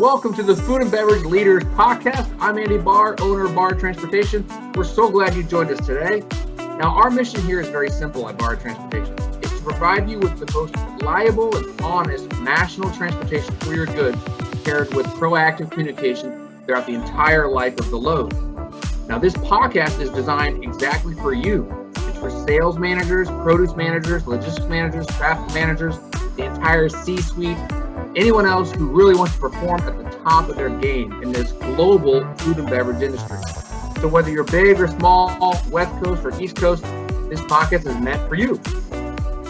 welcome to the Food and Beverage Leaders Podcast. I'm Andy Barr, owner of Barr Transportation. We're so glad you joined us today. Now, our mission here is very simple at Barr Transportation. It's to provide you with the most reliable and honest national transportation for your goods, paired with proactive communication throughout the entire life of the load. Now, this podcast is designed exactly for you. It's for sales managers, produce managers, logistics managers, traffic managers, the entire C-suite, anyone else who really wants to perform at the top of their game in this global food and beverage industry. So whether you're big or small, West Coast or East Coast, this podcast is meant for you.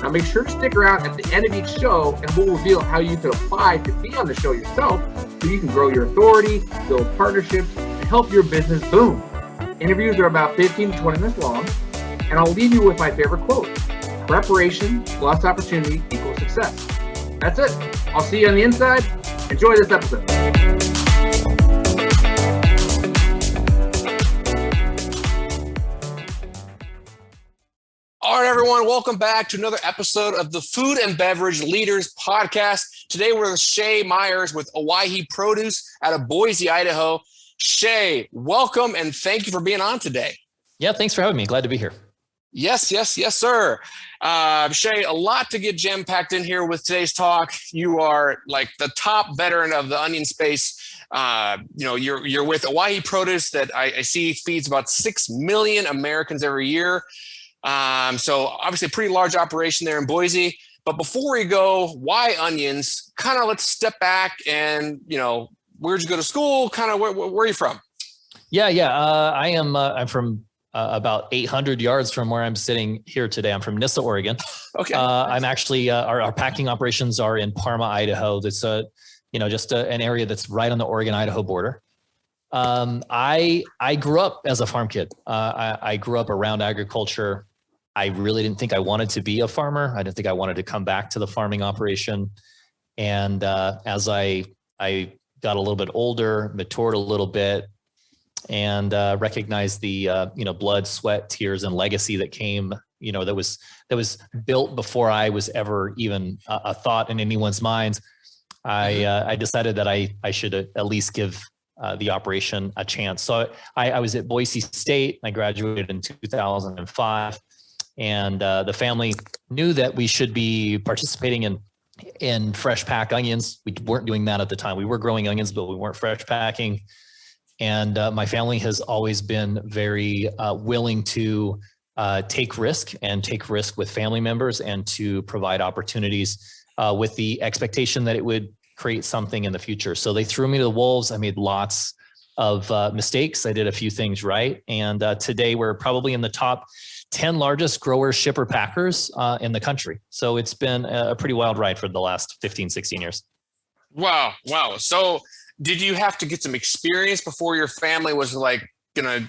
Now make sure to stick around at the end of each show and we'll reveal how you can apply to be on the show yourself so you can grow your authority, build partnerships, and help your business boom. Interviews are about 15 to 20 minutes long, and I'll leave you with my favorite quote: preparation plus opportunity equals success. That's it. I'll see you on the inside. Enjoy this episode. All right, everyone. Welcome back to another episode of the Food and Beverage Leaders Podcast. Today, we're with Shay Myers with Owyhee Produce out of Boise, Idaho. Shay, welcome, and thank you for being on today. Yeah, thanks for having me. Glad to be here. Yes, sir. Shay, a lot to get jam-packed in here with today's talk. You are like the top veteran of the onion space. You're with Owyhee Produce that I see feeds about 6 million Americans every year. So obviously a pretty large operation there in Boise. But before we go, why onions? Kind of let's step back and, where'd you go to school? Kind of where are you from? I'm from about 800 yards from where I'm sitting here today. I'm from Nyssa, Oregon. Okay. I'm actually, our packing operations are in Parma, Idaho. That's an area that's right on the Oregon-Idaho border. I grew up as a farm kid. I grew up around agriculture. I really didn't think I wanted to be a farmer. I didn't think I wanted to come back to the farming operation. And as I got a little bit older, matured a little bit, and recognized the blood, sweat, tears, and legacy that came, that was built before I was ever even a thought in anyone's mind. I decided that I should at least give the operation a chance. So I was at Boise State. I graduated in 2005, and the family knew that we should be participating in fresh pack onions. We weren't doing that at the time. We were growing onions, but we weren't fresh packing. And my family has always been very willing to take risk with family members and to provide opportunities with the expectation that it would create something in the future. So they threw me to the wolves. I made lots of mistakes. I did a few things right. And today we're probably in the top 10 largest growers, shipper, packers in the country. So it's been a pretty wild ride for the last 15, 16 years. Wow. So did you have to get some experience before your family was like gonna,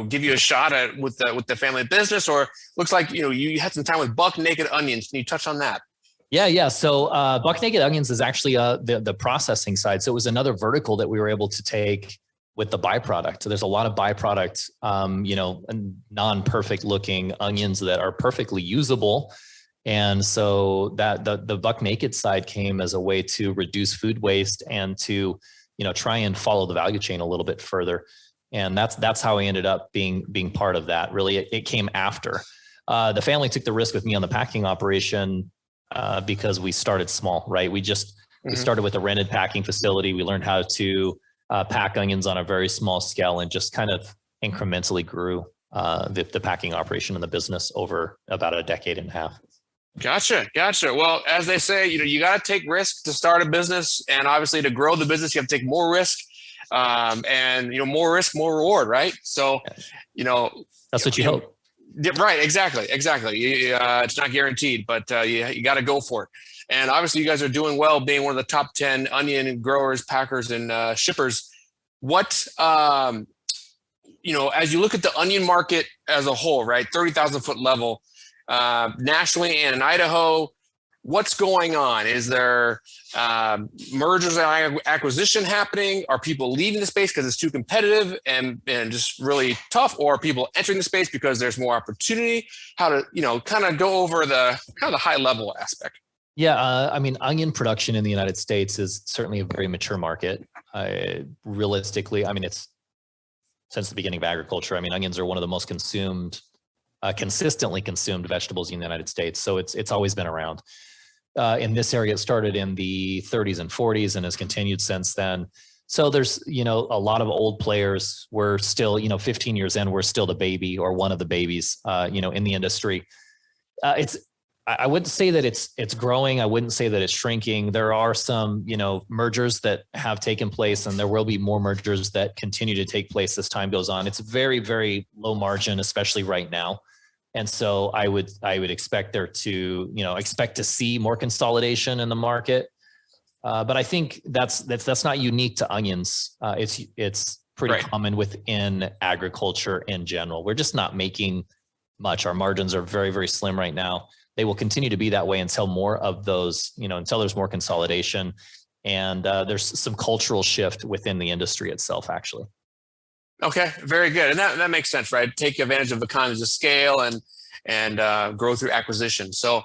give you a shot at with the family business? Or looks like you had some time with Buck Naked Onions. Can you touch on that? Yeah. So Buck Naked Onions is actually the processing side. So it was another vertical that we were able to take with the byproduct. So there's a lot of byproduct, non-perfect looking onions that are perfectly usable. And so that the Buck Naked side came as a way to reduce food waste and to try and follow the value chain a little bit further. And that's how I ended up being part of that. Really, it came after. The family took the risk with me on the packing operation because we started small, right? We started with a rented packing facility. We learned how to pack onions on a very small scale and just kind of incrementally grew the packing operation in the business over about a decade and a half. Gotcha. Well, as they say, you got to take risk to start a business, and obviously to grow the business, you have to take more risk, and more risk, more reward, right? So, that's what you hope. Right. Exactly. It's not guaranteed, but you got to go for it. And obviously you guys are doing well, being one of the top 10 onion growers, packers, and shippers. What, as you look at the onion market as a whole, right, 30,000 foot level, nationally and in Idaho, what's going on? Is there mergers and acquisition happening? Are people leaving the space because it's too competitive and just really tough? Or are people entering the space because there's more opportunity? How to, kind of go over the high level aspect? Yeah, I mean, onion production in the United States is certainly a very mature market. Realistically, I mean, it's since the beginning of agriculture. I mean, onions are one of the most consistently consumed vegetables in the United States. So it's always been around. In this area, it started in the 30s and 40s and has continued since then. So there's, a lot of old players. We're still, 15 years in, we're still the baby or one of the babies, in the industry. I wouldn't say that it's growing. I wouldn't say that it's shrinking. There are some, mergers that have taken place, and there will be more mergers that continue to take place as time goes on. It's very, very low margin, especially right now. And so I would expect there to, expect to see more consolidation in the market. But I think that's not unique to onions. It's pretty common within agriculture in general. We're just not making much. Our margins are very, very slim right now. They will continue to be that way until more of those, until there's more consolidation, and there's some cultural shift within the industry itself, actually. Okay, very good, and that makes sense, right? Take advantage of economies of scale and grow through acquisition. So,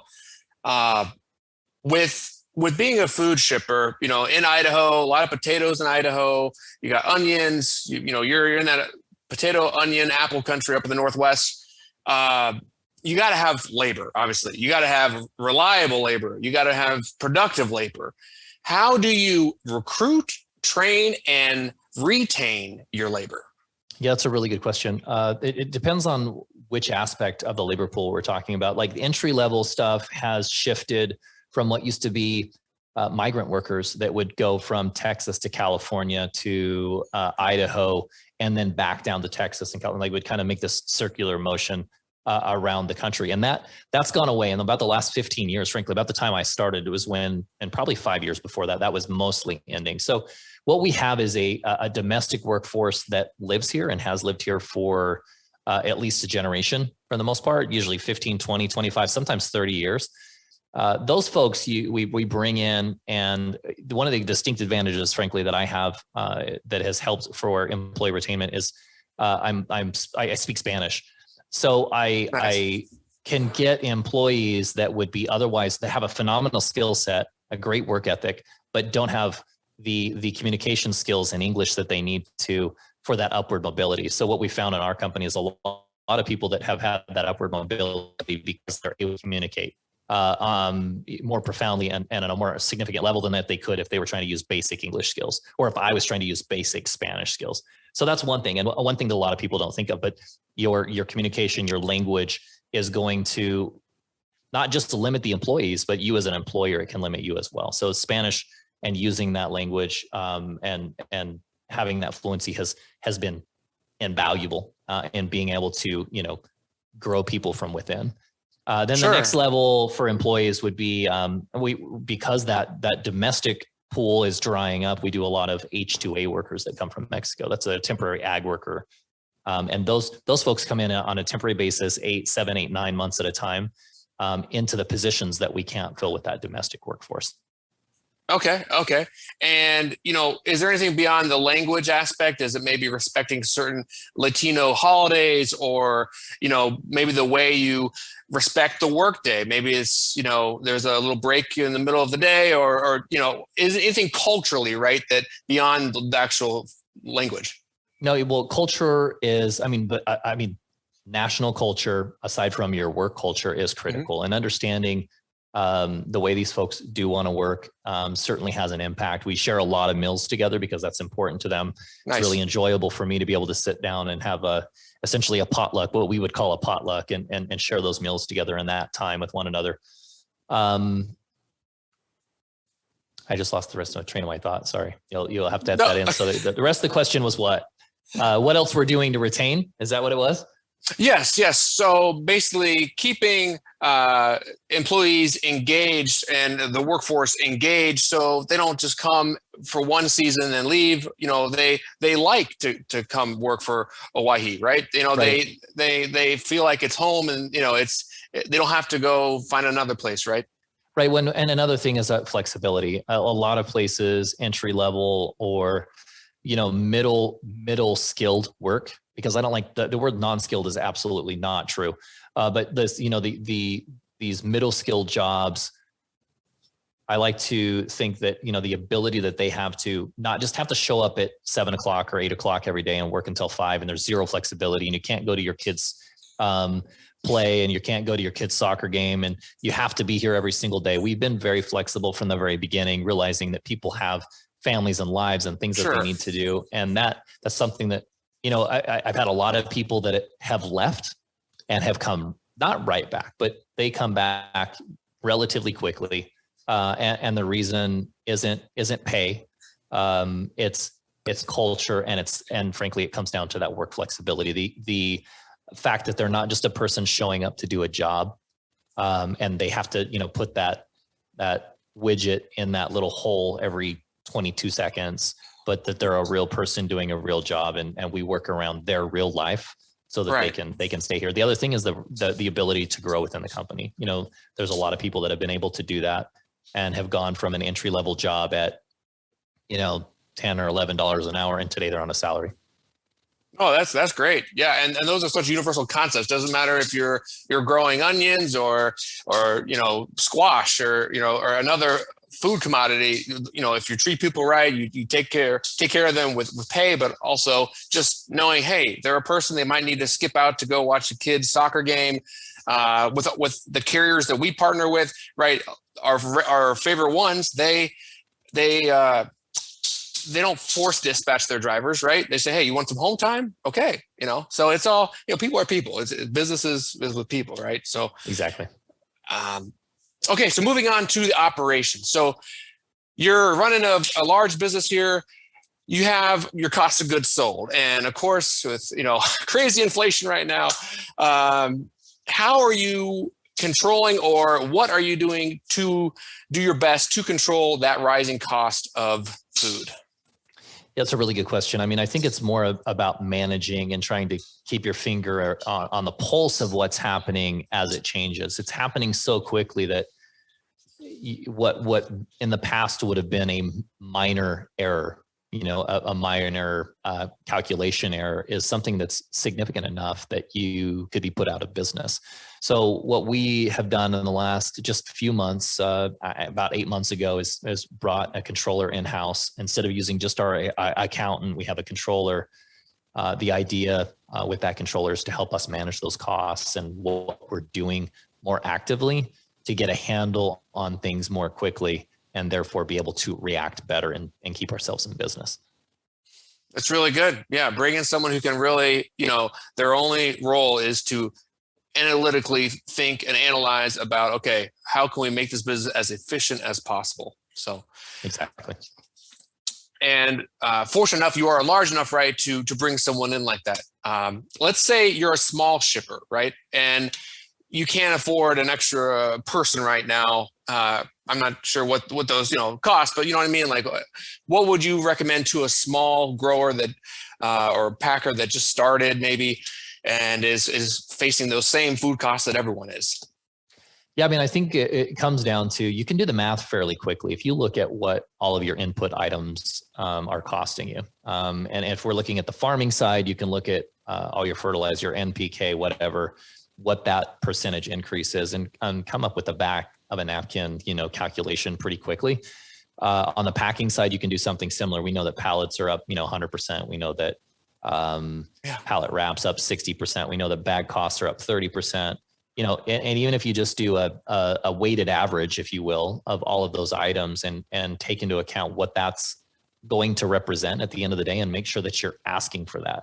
with being a food shipper, in Idaho, a lot of potatoes in Idaho. You got onions. You're in that potato, onion, apple country up in the Northwest. You got to have labor, obviously. You got to have reliable labor. You got to have productive labor. How do you recruit, train, and retain your labor? Yeah, that's a really good question. It depends on which aspect of the labor pool we're talking about. Like the entry level stuff has shifted from what used to be migrant workers that would go from Texas to California to Idaho and then back down to Texas and California. They would kind of make this circular motion around the country. And that's gone away. And about the last 15 years, frankly, about the time I started, it was when, and probably 5 years before that, that was mostly ending. So what we have is a domestic workforce that lives here and has lived here for at least a generation for the most part, usually 15, 20, 25, sometimes 30 years. Those folks we bring in, and one of the distinct advantages, frankly, that I have that has helped for employee retainment is I speak Spanish. So I can get employees that would be otherwise, that have a phenomenal skill set, a great work ethic, but don't have the communication skills in English that they need to for that upward mobility. So what we found in our company is a lot of people that have had that upward mobility because they're able to communicate more profoundly and on a more significant level than that they could if they were trying to use basic English skills, or if I was trying to use basic Spanish skills. So that's one thing. And one thing that a lot of people don't think of, but your communication, your language is going to not just to limit the employees, but you as an employer, it can limit you as well. So Spanish and using that language and having that fluency has been invaluable in being able to, grow people from within. Then the next level for employees would be because that domestic pool is drying up. We do a lot of H-2A workers that come from Mexico. That's a temporary ag worker. And those folks come in on a temporary basis, 7, 8, 9 months at a time into the positions that we can't fill with that domestic workforce. Okay. And, is there anything beyond the language aspect? Is it maybe respecting certain Latino holidays, or, maybe the way you respect the workday? Maybe it's, there's a little break in the middle of the day, or is it anything culturally, right, that beyond the actual language? No, well, culture is, national culture, aside from your work culture, is critical. And understanding the way these folks do want to work certainly has an impact. We share a lot of meals together because that's important to them. Nice. It's really enjoyable for me to be able to sit down and have essentially a potluck, what we would call a potluck, and share those meals together in that time with one another. I just lost the rest of my train of my thought. Sorry. You'll have to add that in. So the rest of the question was what else we're doing to retain? Is that what it was? Yes. So basically keeping employees engaged and the workforce engaged, so they don't just come for one season and leave. They like to come work for Owyhee, right? Right. They feel like it's home, and they don't have to go find another place, right? Right. And another thing is that flexibility. A lot of places, entry level or middle skilled work, because I don't like the word non-skilled is absolutely not true. But this, these middle skilled jobs I like to think that, the ability that they have to not just have to show up at 7 o'clock or 8 o'clock every day and work until 5, and there's zero flexibility, and you can't go to your kids' play, and you can't go to your kids' soccer game, and you have to be here every single day. We've been very flexible from the very beginning, realizing that people have families and lives and things that they need to do. And that's something that, I've had a lot of people that have left and have come not right back, but they come back relatively quickly. And the reason isn't pay. It's culture, and frankly, it comes down to that work flexibility. The fact that they're not just a person showing up to do a job, and they have to, put that widget in that little hole every 22 seconds, but that they're a real person doing a real job, and we work around their real life so that they can stay here. The other thing is the ability to grow within the company. There's a lot of people that have been able to do that and have gone from an entry-level job at, $10 or $11 an hour, and today they're on a salary. Oh, that's great. Yeah. And those are such universal concepts. Doesn't matter if you're growing onions or squash or another food commodity. If you treat people right, you take care of them with pay, but also just knowing, hey, they're a person, they might need to skip out to go watch a kid's soccer game. With the carriers that we partner with, right? Our favorite ones, they don't force dispatch their drivers, right? They say, hey, you want some home time? Okay. So it's all, people are people. Business is with people, right? So exactly. Okay. So moving on to the operation. So you're running a large business here. You have your cost of goods sold. And of course, with, crazy inflation right now, how are you controlling, or what are you doing to do your best to control that rising cost of food? That's a really good question. I mean, I think it's more about managing and trying to keep your finger on the pulse of what's happening as it changes. It's happening so quickly that what in the past would have been a minor error, a minor calculation error, is something that's significant enough that you could be put out of business. So what we have done in the last just few months, about 8 months ago, is brought a controller in-house. Instead of using just our accountant, we have a controller. The idea with that controller is to help us manage those costs and what we're doing more actively to get a handle on things more quickly, and therefore be able to react better and keep ourselves in business. That's really good. Yeah. Bring in someone who can really, their only role is to analytically think and analyze about, okay, how can we make this business as efficient as possible? So exactly. And fortunate enough, you are large enough, right, to bring someone in like that. Let's say you're a small shipper, right? And you can't afford an extra person right now. I'm not sure what those, cost, but you know what I mean? Like, what would you recommend to a small grower that, or packer that just started maybe and is facing those same food costs that everyone is? Yeah, I mean, I think it comes down to, you can do the math fairly quickly. If you look at what all of your input items are costing you. And if we're looking at the farming side, you can look at all your fertilizer, NPK, whatever, what that percentage increase is, and come up with the back of a napkin, calculation pretty quickly. On the packing side, you can do something similar. We know that pallets are up, 100%. We know that pallet wraps up 60%. We know that bag costs are up 30%. And even if you just do a weighted average, if you will, of all of those items and take into account what that's going to represent at the end of the day, and make sure that you're asking for that.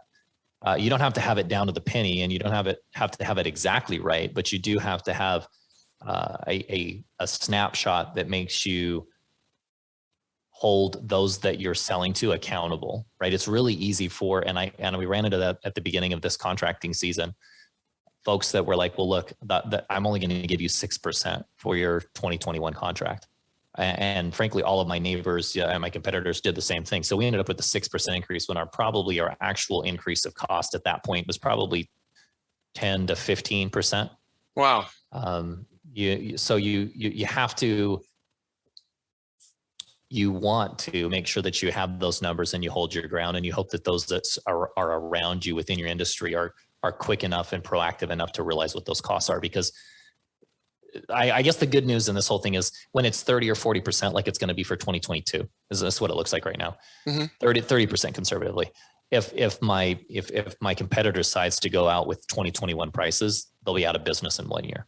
You don't have to have it down to the penny, and you don't have to have it exactly right, but you do have to have a snapshot that makes you hold those that you're selling to accountable, right? It's really easy and we ran into that at the beginning of this contracting season. Folks that were like, well, look, I'm only going to give you 6% for your 2021 contract. And frankly, all of my neighbors and my competitors did the same thing. So we ended up with a 6% increase when our actual increase of cost at that point was probably 10 to 15%. Wow. You want to make sure that you have those numbers and you hold your ground, and you hope that those that are around you within your industry are quick enough and proactive enough to realize what those costs are, because I guess the good news in this whole thing is when it's 30 or 40%, like it's going to be for 2022, is this what it looks like right now? 30% conservatively. If my competitor decides to go out with 2021 prices, they'll be out of business in 1 year.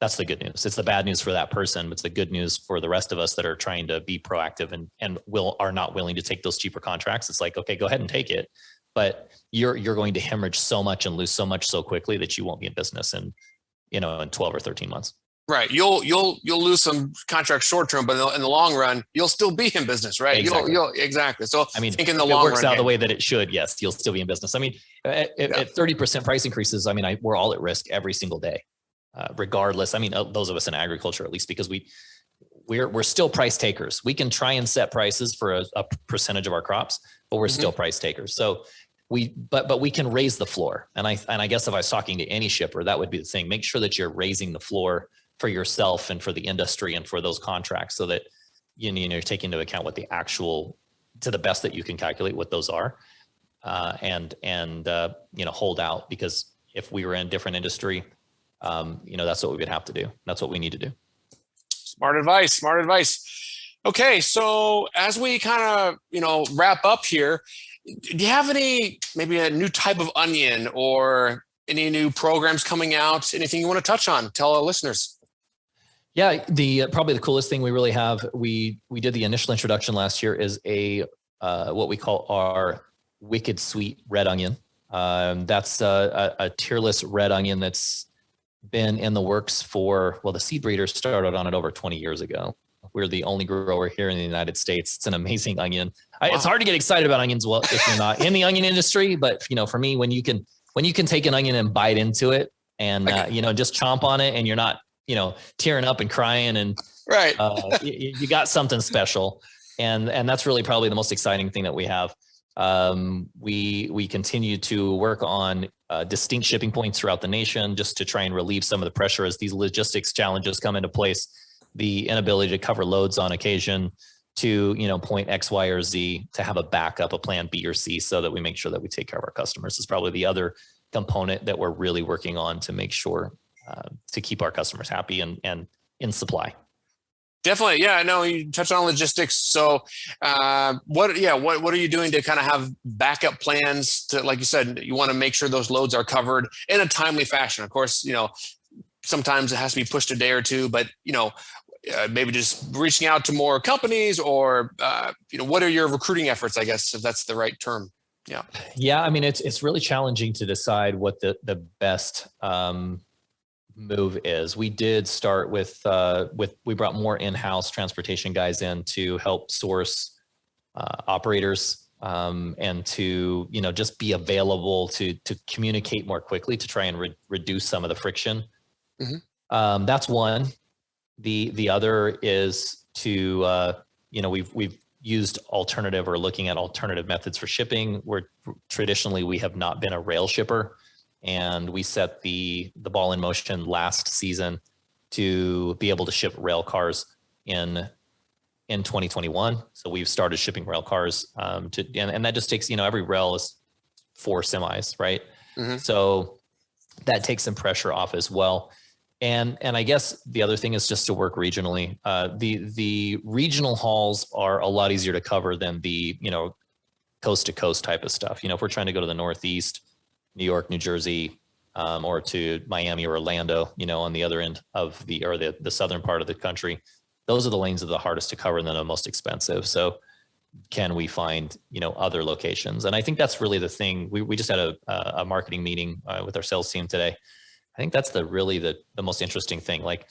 That's the good news. It's the bad news for that person, but it's the good news for the rest of us that are trying to be proactive and are not willing to take those cheaper contracts. It's like, okay, go ahead and take it, but you're going to hemorrhage so much and lose so much so quickly that you won't be in business in 12 or 13 months. Right. You'll lose some contracts short term, but in the long run, you'll still be in business, right? Exactly. Exactly. So I mean, think in the if long it works run, out the way that it should, yes, you'll still be in business. I mean, at 30% price increases, I mean, we're all at risk every single day, regardless. I mean, those of us in agriculture, at least, because we're still price takers. We can try and set prices for a percentage of our crops, but we're still price takers. So but we can raise the floor. And I guess if I was talking to any shipper, that would be the thing. Make sure that you're raising the floor for yourself and for the industry and for those contracts, so that you're taking into account what the actual, to the best that you can calculate what those are, and hold out, because if we were in a different industry, that's what we would have to do. That's what we need to do. Smart advice. Okay. So as we kind of, wrap up here, do you have maybe a new type of onion or any new programs coming out? Anything you want to touch on? Tell our listeners. Yeah, probably the coolest thing we really have, we did the initial introduction last year, is what we call our Wicked Sweet Red Onion. That's a tierless red onion that's been in the works the seed breeders started on it over 20 years ago. We're the only grower here in the United States. It's an amazing onion. Wow. It's hard to get excited about onions if you're not in the onion industry, but for me, when you can take an onion and bite into it and just chomp on it, and you're not tearing up and crying, and right, you got something special, and that's really probably the most exciting thing that we have. We continue to work on distinct shipping points throughout the nation, just to try and relieve some of the pressure as these logistics challenges come into place. The inability to cover loads on occasion, to point X, Y, or Z, to have a backup, a plan B or C, so that we make sure that we take care of our customers, is probably the other component that we're really working on to make sure to keep our customers happy and in supply. Definitely. Yeah, I know you touched on logistics. So what are you doing to kind of have backup plans to, like you said, you want to make sure those loads are covered in a timely fashion? Of course, sometimes it has to be pushed a day or two, but maybe just reaching out to more companies, or what are your recruiting efforts, I guess, if that's the right term? Yeah. I mean, it's really challenging to decide what the best move is. We did start with we brought more in-house transportation guys in to help source operators, and to just be available to communicate more quickly, to try and reduce some of the friction. That's one. The other is to we've used alternative, or looking at alternative methods for shipping, where traditionally we have not been a rail shipper. And we set the ball in motion last season to be able to ship rail cars in 2021. So we've started shipping rail cars and that just takes, every rail is 4 semis, right? So that takes some pressure off as well. And I guess the other thing is just to work regionally. The regional hauls are a lot easier to cover than the coast to coast type of stuff. If we're trying to go to the Northeast, New York, New Jersey, or to Miami or Orlando, on the other end of the southern part of the country, those are the lanes that are the hardest to cover and the most expensive. So can we find, other locations? And I think that's really the thing. We just had a marketing meeting with our sales team today. I think that's really the most interesting thing. Like,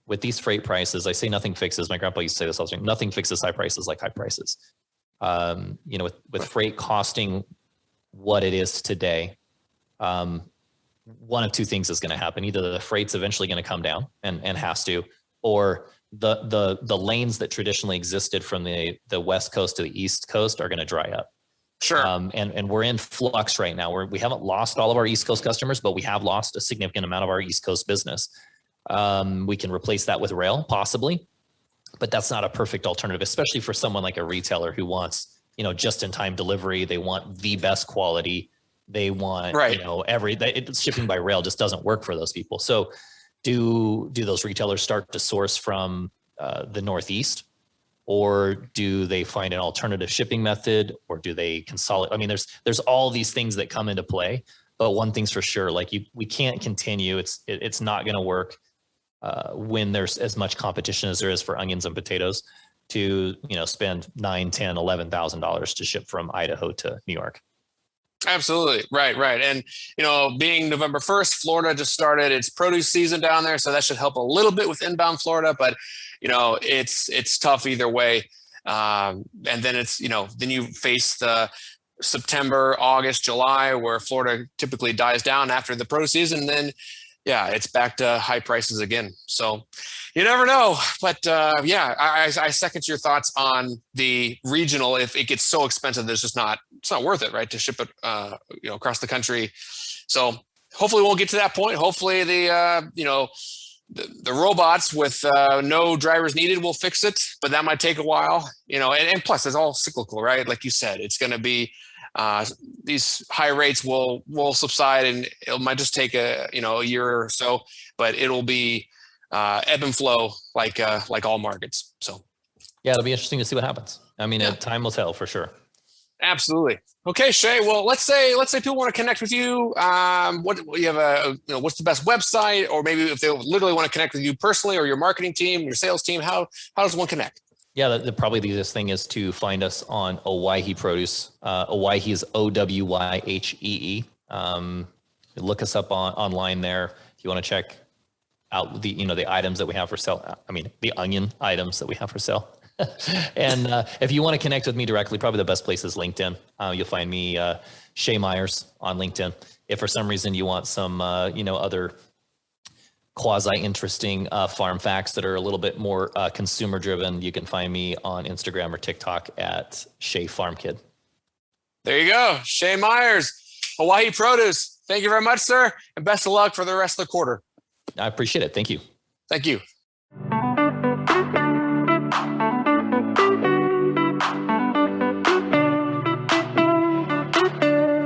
with these freight prices, I say nothing fixes. My grandpa used to say this all the time. Nothing fixes high prices like high prices. With freight costing what it is today, one of two things is going to happen. Either the freight's eventually going to come down and has to, or the lanes that traditionally existed from the West Coast to the East Coast are going to dry up. Sure. And we're in flux right now, where we haven't lost all of our East Coast customers, but we have lost a significant amount of our East Coast business. We can replace that with rail, possibly, but that's not a perfect alternative, especially for someone like a retailer who wants, just in time delivery. They want the best quality. They want, shipping by rail just doesn't work for those people. So do those retailers start to source from the Northeast, or do they find an alternative shipping method, or do they consolidate? I mean, there's all these things that come into play, but one thing's for sure, like we can't continue. It's not going to work when there's as much competition as there is for onions and potatoes to, spend $9,000, $10,000, $11,000 to ship from Idaho to New York. Absolutely. Right. And, being November 1st, Florida just started its produce season down there. So that should help a little bit with inbound Florida, but, it's tough either way. And then then you face the September, August, July, where Florida typically dies down after the produce season. And then, it's back to high prices again. So you never know. But I second your thoughts on the regional. If it gets so expensive, it's not worth it, right, to ship it across the country. So hopefully we'll get to that point. Hopefully the robots with no drivers needed will fix it, but that might take a while. And plus it's all cyclical, right? Like you said, it's going to be these high rates will subside, and it might just take a year or so, but it'll be ebb and flow like all markets. So yeah, it'll be interesting to see what happens. I mean, time will tell for sure. Absolutely. Okay, Shay. Well, let's say people want to connect with you. What you have what's the best website, or maybe if they literally want to connect with you personally, or your marketing team, your sales team, how does one connect? Yeah, probably the easiest thing is to find us on Owyhee Produce. Owyhee is Owyhee. Look us up online there if you want to check out the items that we have for sale. I mean, the onion items that we have for sale. And if you want to connect with me directly, probably the best place is LinkedIn. You'll find me Shay Myers on LinkedIn. If for some reason you want some other quasi-interesting farm facts that are a little bit more consumer driven, you can find me on Instagram or TikTok at Shay Farm Kid. There you go. Shay Myers, Owyhee Produce. Thank you very much, sir. And best of luck for the rest of the quarter. I appreciate it. Thank you. Thank you.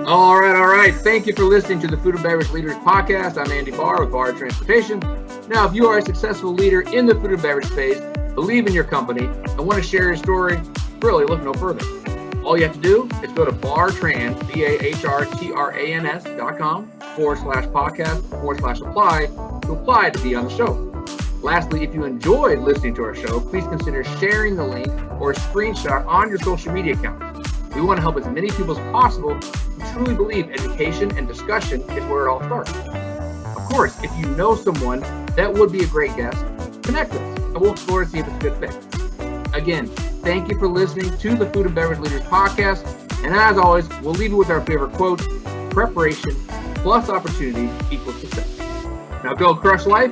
All right. Thank you for listening to the Food and Beverage Leaders Podcast. I'm Andy Barr with Barr Transportation. Now, if you are a successful leader in the food and beverage space, believe in your company, and want to share your story, really look no further. All you have to do is go to bartrans.com/podcast/apply to apply to be on the show. Lastly, if you enjoyed listening to our show, please consider sharing the link or a screenshot on your social media accounts. We want to help as many people as possible who truly believe education and discussion is where it all starts. Of course, if you know someone that would be a great guest, connect us and we'll explore to see if it's a good fit. Again, thank you for listening to the Food and Beverage Leaders Podcast. And as always, we'll leave you with our favorite quote: preparation plus opportunity equals success. Now go crush life.